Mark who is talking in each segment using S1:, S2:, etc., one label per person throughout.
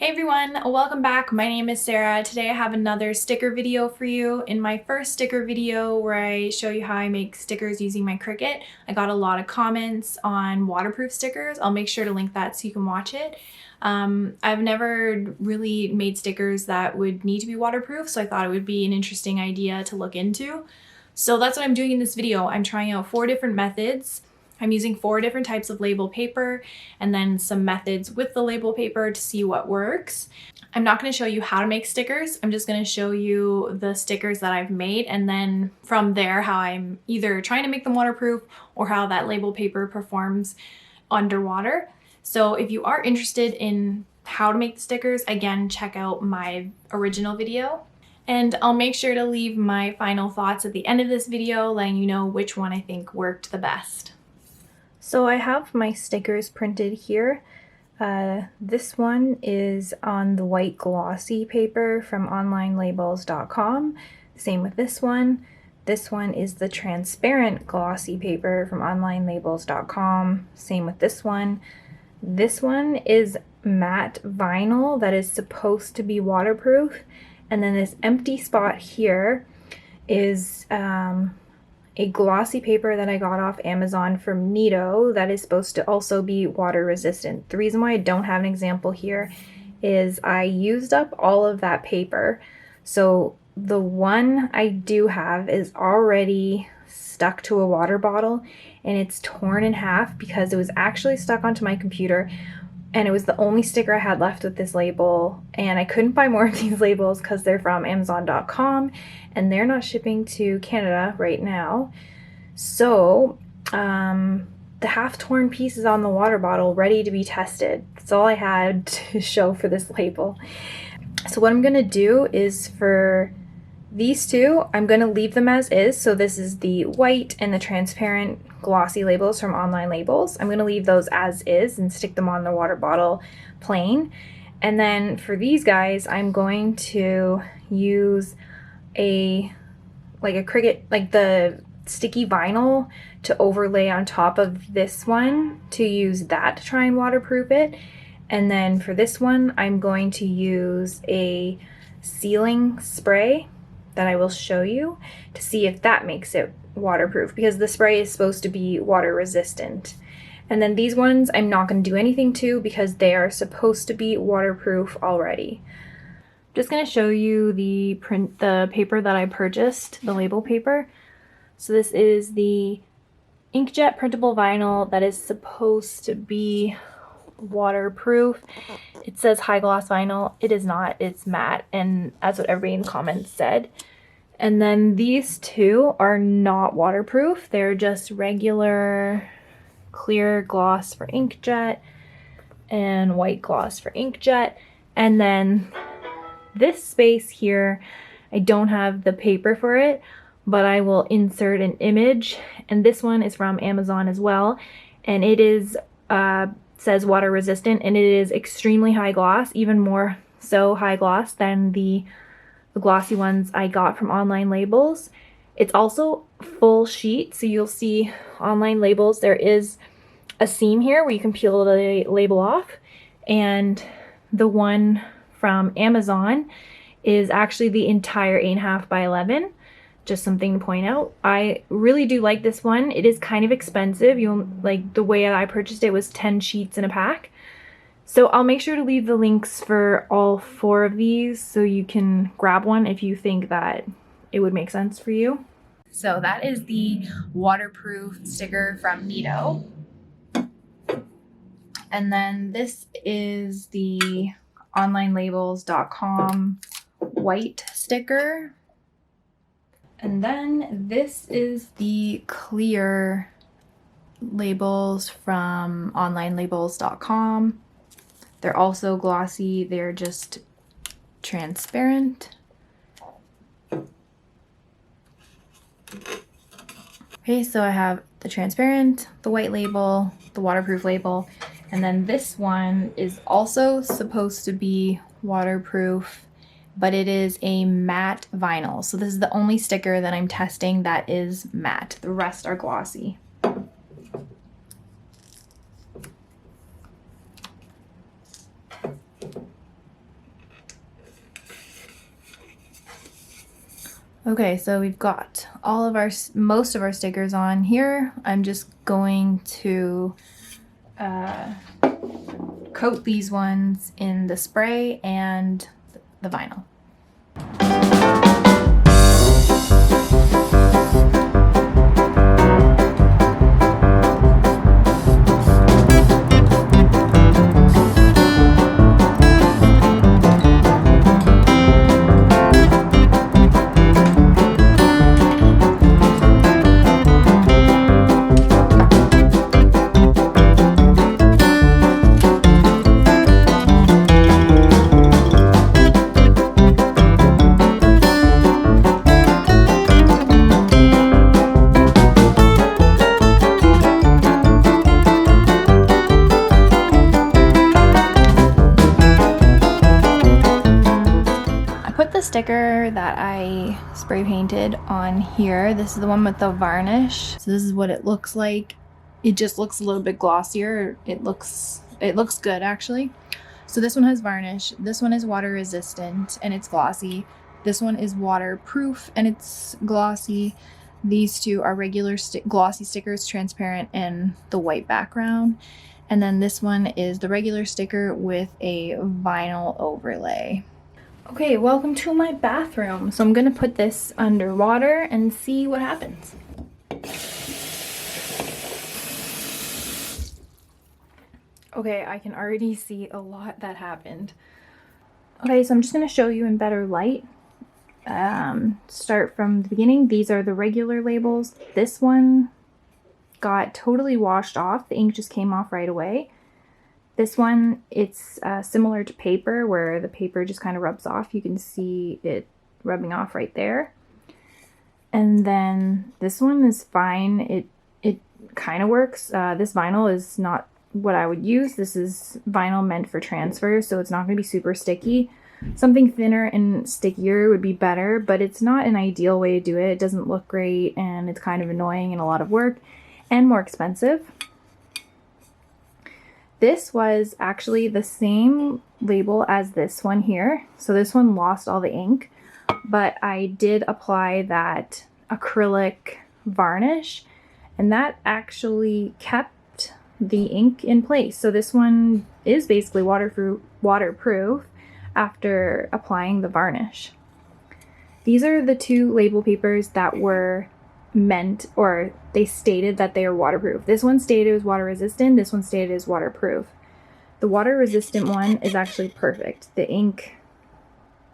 S1: Hey everyone, welcome back. My name is Sarah. Today I have another sticker video for you. In my first sticker video where I show you how I make stickers using my Cricut, I got a lot of comments on waterproof stickers. I'll make sure to link that so you can watch it. I've never really made stickers that would need to be waterproof, so I thought it would be an interesting idea to look into. So that's what I'm doing in this video. I'm trying out 4 different methods. I'm using 4 different types of label paper and then some methods with the label paper to see what works. I'm not going to show you how to make stickers. I'm just going to show you the stickers that I've made, and then from there how I'm either trying to make them waterproof or how that label paper performs underwater. So if you are interested in how to make the stickers, again, check out my original video. And I'll make sure to leave my final thoughts at the end of this video, letting you know which one I think worked the best. So I have my stickers printed here. This one is on the white glossy paper from onlinelabels.com. Same with this one. This one is the transparent glossy paper from onlinelabels.com. Same with this one. This one is matte vinyl that is supposed to be waterproof. And then this empty spot here is a glossy paper that I got off Amazon from Nito that is supposed to also be water resistant. The reason why I don't have an example here is I used up all of that paper. So the one I do have is already stuck to a water bottle and it's torn in half because it was actually stuck onto my computer, and it was the only sticker I had left with this label, and I couldn't buy more of these labels because they're from Amazon.com and they're not shipping to Canada right now. So the half-torn piece is on the water bottle ready to be tested. That's all I had to show for this label. So what I'm gonna do is for these two, I'm gonna leave them as is. So this is the white and the transparent glossy labels from Online Labels. I'm gonna leave those as is and stick them on the water bottle plain. And then for these guys, I'm going to use a Cricut, like the sticky vinyl, to overlay on top of this one to use that to try and waterproof it. And then for this one, I'm going to use a sealing spray that I will show you to see if that makes it waterproof, because the spray is supposed to be water resistant. And then these ones I'm not going to do anything to because they are supposed to be waterproof already. Just going to show you the paper that I purchased, the label paper. So this is the inkjet printable vinyl that is supposed to be waterproof. It says high gloss vinyl. It is not. It's matte, and that's what everybody in the comments said. And then these two are not waterproof. They're just regular clear gloss for inkjet and white gloss for inkjet. And then this space here, I don't have the paper for it, but I will insert an image. And this one is from Amazon as well, and it is says water resistant, and it is extremely high gloss, even more so high gloss than the glossy ones I got from Online Labels. It's also full sheet, so you'll see Online Labels, there is a seam here where you can peel the label off, and the one from Amazon is actually the entire 8.5 by 11. Just something to point out. I really do like this one. It is kind of expensive. You'll like, the way I purchased it was 10 sheets in a pack. So I'll make sure to leave the links for all 4 of these so you can grab one if you think that it would make sense for you. So that is the waterproof sticker from Nito. And then this is the onlinelabels.com white sticker. And then this is the clear labels from onlinelabels.com. They're also glossy, they're just transparent. Okay, so I have the transparent, the white label, the waterproof label, and then this one is also supposed to be waterproof, but it is a matte vinyl. So this is the only sticker that I'm testing that is matte. The rest are glossy. Okay, so we've got all of most of our stickers on here. I'm just going to coat these ones in the spray and the vinyl. Sticker that I spray painted on here. This is the one with the varnish. So this is what it looks like. It just looks a little bit glossier. It looks good actually. So this one has varnish. This one is water resistant and it's glossy. This one is waterproof and it's glossy. These two are regular glossy stickers, transparent in the white background. And then this one is the regular sticker with a vinyl overlay. Okay, welcome to my bathroom. So I'm gonna put this underwater and see what happens. Okay, I can already see a lot that happened. Okay, so I'm just gonna show you in better light. Start from the beginning. These are the regular labels. This one got totally washed off. The ink just came off right away. This one, it's similar to paper where the paper just kind of rubs off. You can see it rubbing off right there. And then this one is fine. It kind of works. This vinyl is not what I would use. This is vinyl meant for transfer, so it's not going to be super sticky. Something thinner and stickier would be better, but it's not an ideal way to do it. It doesn't look great and it's kind of annoying and a lot of work and more expensive. This was actually the same label as this one here. So this one lost all the ink, but I did apply that acrylic varnish and that actually kept the ink in place. So this one is basically waterproof after applying the varnish. These are the two label papers that were meant, or they stated that they are waterproof. This one stated it was water resistant, this one stated it is waterproof. The water resistant one is actually perfect. The ink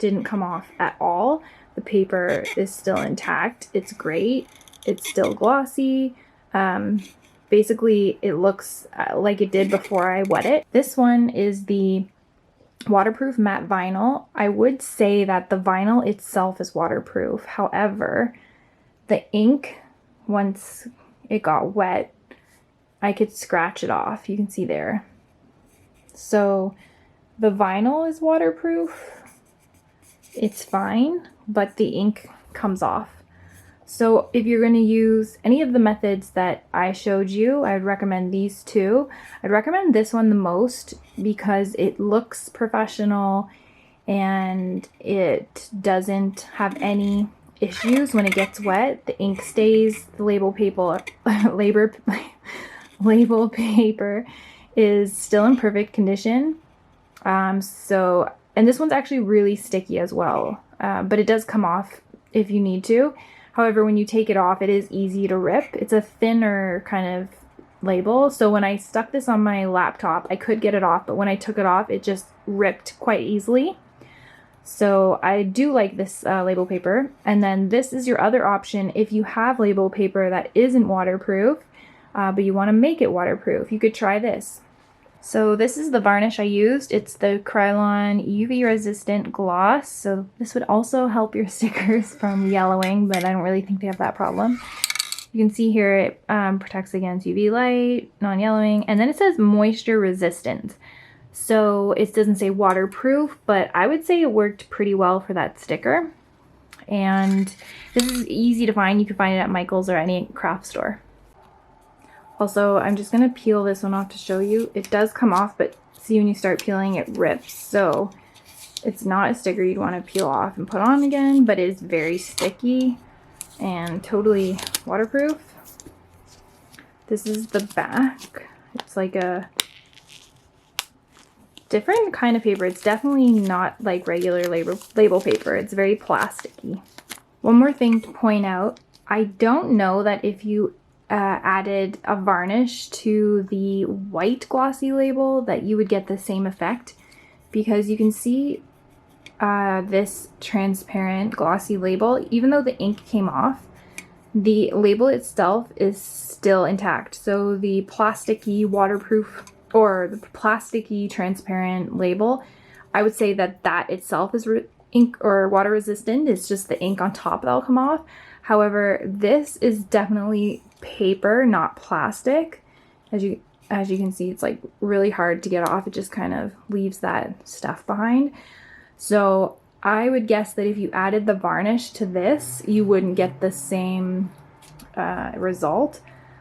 S1: didn't come off at all. The paper is still intact. It's great. It's still glossy. Basically it looks like it did before I wet it. This one is the waterproof matte vinyl. I would say that the vinyl itself is waterproof. However, the ink, once it got wet, I could scratch it off. You can see there. So the vinyl is waterproof. It's fine, but the ink comes off. So if you're going to use any of the methods that I showed you, I'd recommend these two. I'd recommend this one the most because it looks professional and it doesn't have any issues when it gets wet. The ink stays, the label paper is still in perfect condition. And this one's actually really sticky as well, but it does come off if you need to. However, when you take it off, it is easy to rip. It's a thinner kind of label, so when I stuck this on my laptop, I could get it off, but when I took it off, it just ripped quite easily. So I do like this label paper. And then this is your other option if you have label paper that isn't waterproof, but you want to make it waterproof. You could try this. So this is the varnish I used. It's the Krylon UV resistant gloss. So this would also help your stickers from yellowing, but I don't really think they have that problem. You can see here it protects against UV light, non-yellowing, and then it says moisture resistant. So it doesn't say waterproof, but I would say it worked pretty well for that sticker. And this is easy to find. You can find it at Michael's or any craft store. Also, I'm just going to peel this one off to show you. It does come off, but see when you start peeling, it rips. So It's not a sticker you'd want to peel off and put on again, but it is very sticky and totally waterproof. This is the back. It's like a different kind of paper. It's definitely not like regular label paper. It's very plasticky. One more thing to point out, I don't know that if you added a varnish to the white glossy label that you would get the same effect, because you can see this transparent glossy label, even though the ink came off, the label itself is still intact. So the plasticky waterproof or the plasticky transparent label, I would say that that itself is ink or water resistant. It's just the ink on top that'll come off. However, this is definitely paper, not plastic. As you can see, it's like really hard to get off. It just kind of leaves that stuff behind. So I would guess that if you added the varnish to this, you wouldn't get the same result.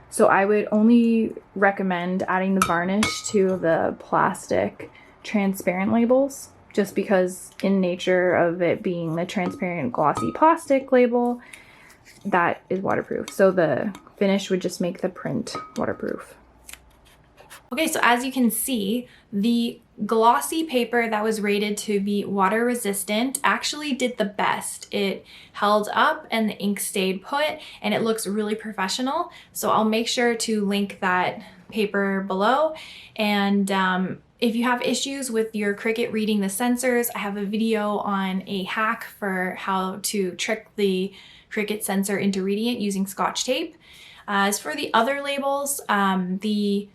S1: So I would only recommend adding the varnish to the plastic transparent labels, just because in nature of it being the transparent glossy plastic label, that is waterproof. So the finish would just make the print waterproof. Okay, so as you can see, the glossy paper that was rated to be water resistant actually did the best. It held up and the ink stayed put, and it looks really professional. So I'll make sure to link that paper below. And if you have issues with your Cricut reading the sensors, I have a video on a hack for how to trick the Cricut sensor into reading it using Scotch tape. As for the other labels, the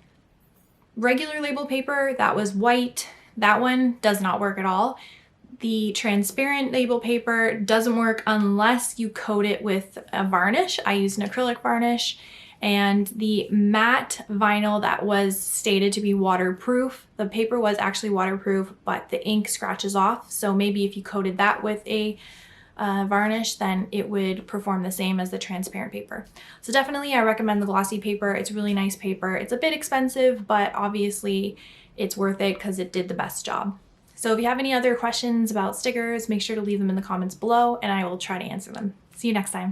S1: regular label paper that was white, that one does not work at all. The transparent label paper doesn't work unless you coat it with a varnish. I used an acrylic varnish. And the matte vinyl that was stated to be waterproof, the paper was actually waterproof, but the ink scratches off. So maybe if you coated that with a varnish, then it would perform the same as the transparent paper. So definitely I recommend the glossy paper. It's really nice paper. It's a bit expensive, but obviously it's worth it because it did the best job. So if you have any other questions about stickers, make sure to leave them in the comments below and I will try to answer them. See you next time.